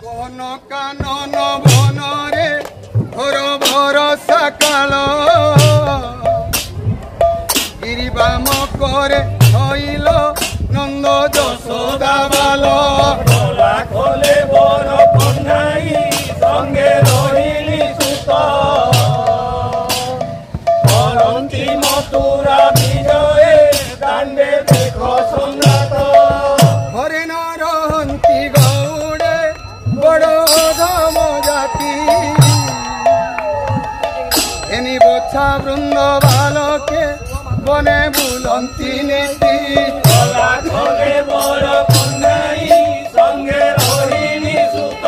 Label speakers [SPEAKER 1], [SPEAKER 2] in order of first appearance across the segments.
[SPEAKER 1] বন কানন বনরে ঘোর ভরসা কাল গিরিবাম করে হইল নন্দ যশোদা বাল
[SPEAKER 2] খোলে বর কন্যাই সঙ্গে রহিলি সুত করন্তি মথুরা বিজয়ে দাণ্ডে দেখ সংঘাত
[SPEAKER 1] হরে ন রহন্তি গৌড়ে বড় ধম জাতি এনি বছা বৃন্দ বালকে বনে বুলন্তি নীতি
[SPEAKER 2] খোলে বর কন্যাই সঙ্গে রহিলি সুত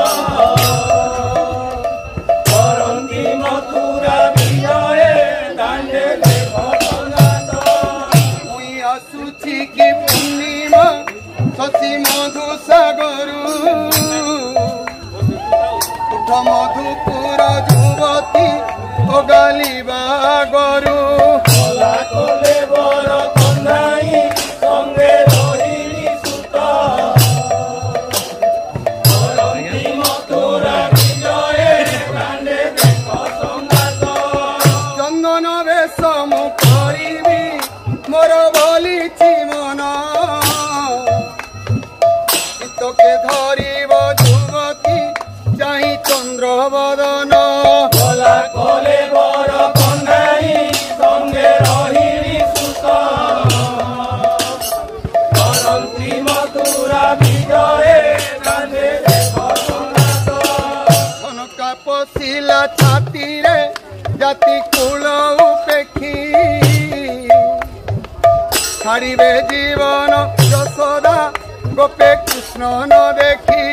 [SPEAKER 2] করন্তি মথুরা বিজয়ে দাণ্ডে দেখ সংঘাত
[SPEAKER 1] মুই আসুছি কি পূর্ণিমা শশী মধু সাগরু উঠ মধুপুর যুবতী ওগালিবা গরু
[SPEAKER 2] কোলে বর কন্যাই সঙ্গে রহিলি সুত করন্তি মথুরা বিজয়ে দাণ্ডে দেখ সংঘাত
[SPEAKER 1] চন্দন বেশম করিবি মোর বলিছি মন তোকে ধরিব যুবতী চাহি চন্দ্র বদন
[SPEAKER 2] কোলে বর কন্যাই সঙ্গে রহিলি সুত করন্তি মথুরা বিজয়ে দাণ্ডে দেখ সংঘাত
[SPEAKER 1] কনকা পশিলা ছাতিরে জাতি কুল উপেক্ষী ছাড়িবে জীবন যশোদা গোপে কৃষ্ণ ন দেখি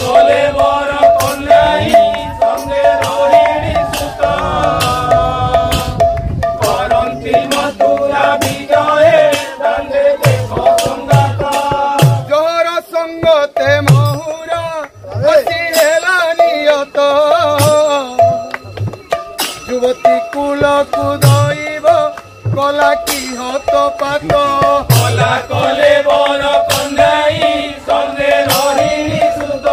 [SPEAKER 2] কোলে বর কন্যাই সঙ্গে রহিলি সুত করন্তি মথুরা বিজয়ে দাণ্ডে দেখ সংঘাত
[SPEAKER 1] জোহর সঙ্গতে মহুরা বসি হেলা নিয়ত যুবতী কুলকু দইব কলা কি হত পাত
[SPEAKER 2] কোলে বর কন্যাই সঙ্গে রহিলি সুত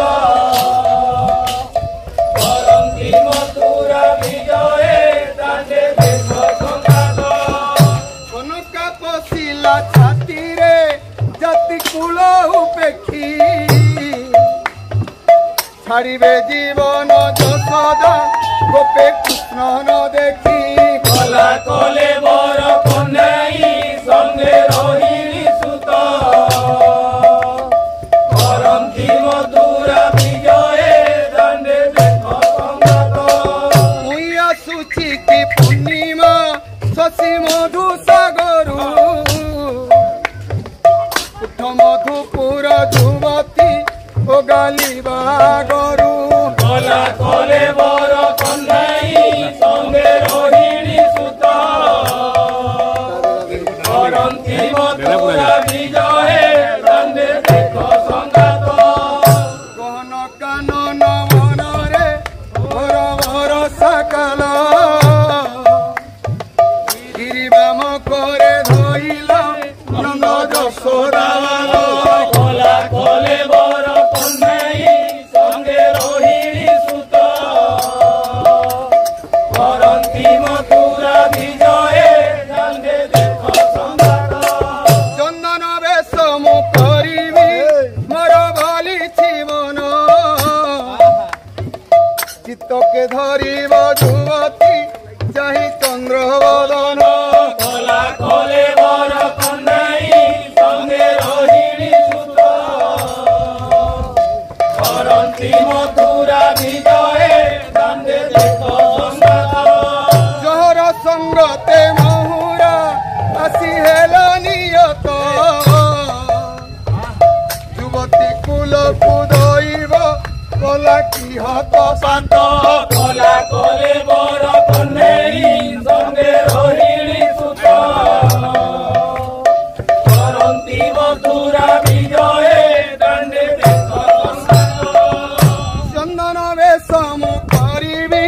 [SPEAKER 2] করন্তি মথুরা বিজয়ে দাণ্ডে দেখ সংঘাত
[SPEAKER 1] কনকা পশিলা ছাতিরে জাতি কুল উপেক্ষী ছাড়িবে জীবন যশোদা গোপে কৃষ্ণ ন দেখি
[SPEAKER 2] কোলে বর কন্যাই সঙ্গে রহিলি সুত করন্তি মথুরা বিজয়ে দাণ্ডে দেখ সংঘাত
[SPEAKER 1] মুই আসুছি কি পূর্ণিমা শশী মধু সাগরু উঠ মধুপুর যুবতী ও গালিবা গরু
[SPEAKER 2] কোলে বর কন্যাই সঙ্গে রহিলি সুত করন্তি মথুরা বিজয়ে দাণ্ডে দেখ সংঘাত
[SPEAKER 1] গহন কানন বনরে ঘোর ভরসা কাল গিরিবাম করে ধইল নন্দ যশোদা
[SPEAKER 2] কোলে বর কন্যাই সঙ্গে রহিলি সুত করন্তি মথুরা বিজয়ে দাণ্ডে দেখ সংঘাত
[SPEAKER 1] চন্দন বেশম করিবি মোর বলিছি মন চিত্তকে ধরিব যুবতী চাহি চন্দ্র বদন
[SPEAKER 2] কোলে বর কন্যাই সঙ্গে রহিলি সুত করন্তি মথুরা বিজয়ে দাণ্ডে দেখ সংঘাত
[SPEAKER 1] জোহর সঙ্গতে মহুরা আসি হেল নিয়ত যুবতী কুলকু দইব কলা কি হত পাত
[SPEAKER 2] কোলে বর কন্যাই সঙ্গে রহিলি সুত করন্তি মথুরা বিজয়ে দাণ্ডে দেখ সংঘাত
[SPEAKER 1] চন্দন বেশম করিবি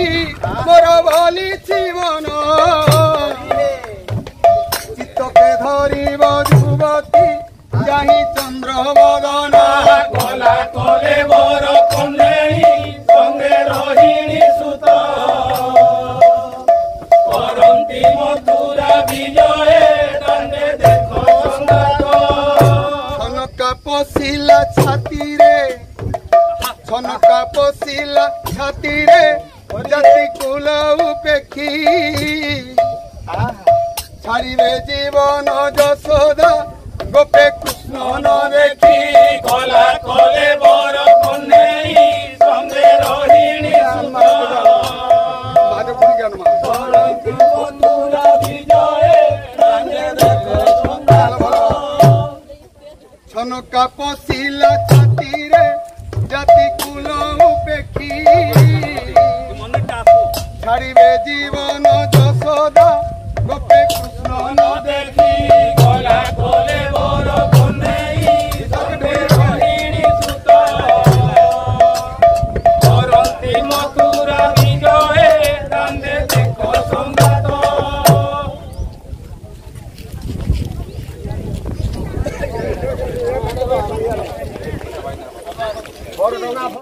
[SPEAKER 1] মোর বলিছি মন চিত্তকে ধরিব যুবতী চাহি চন্দ্র বদন
[SPEAKER 2] কোলে বর কন্যাই
[SPEAKER 1] ଛନକା ପଶିଲା ଛାତିରେ ଜାତି କୁଲ ଉପେକ୍ଷୀ ଛାଡ଼ିବେ ଜୀବନ ଯଶୋଦା ଗୋପେ କୃଷ୍ଣ ନ ଦେଖି
[SPEAKER 2] কলা কলে বর কন্যাই সঙ্গে রহিণী
[SPEAKER 1] মাধবপুর জ্ঞান মা
[SPEAKER 2] মথুরা বিজয়ে রাঙে দেখো সংঘাত
[SPEAKER 1] ছনকা পশিলা ছাতিরে জাতি কুল উপেক্ষী ছাড়িবে জীবন যশোদা গোপে কৃষ্ণ ন
[SPEAKER 2] দেখি কলা কলে বর কন্যাই সঙ্গে রহিণী সুত করন্তি মথুরা বিজয়ে রাঙে দেখো সংঘাত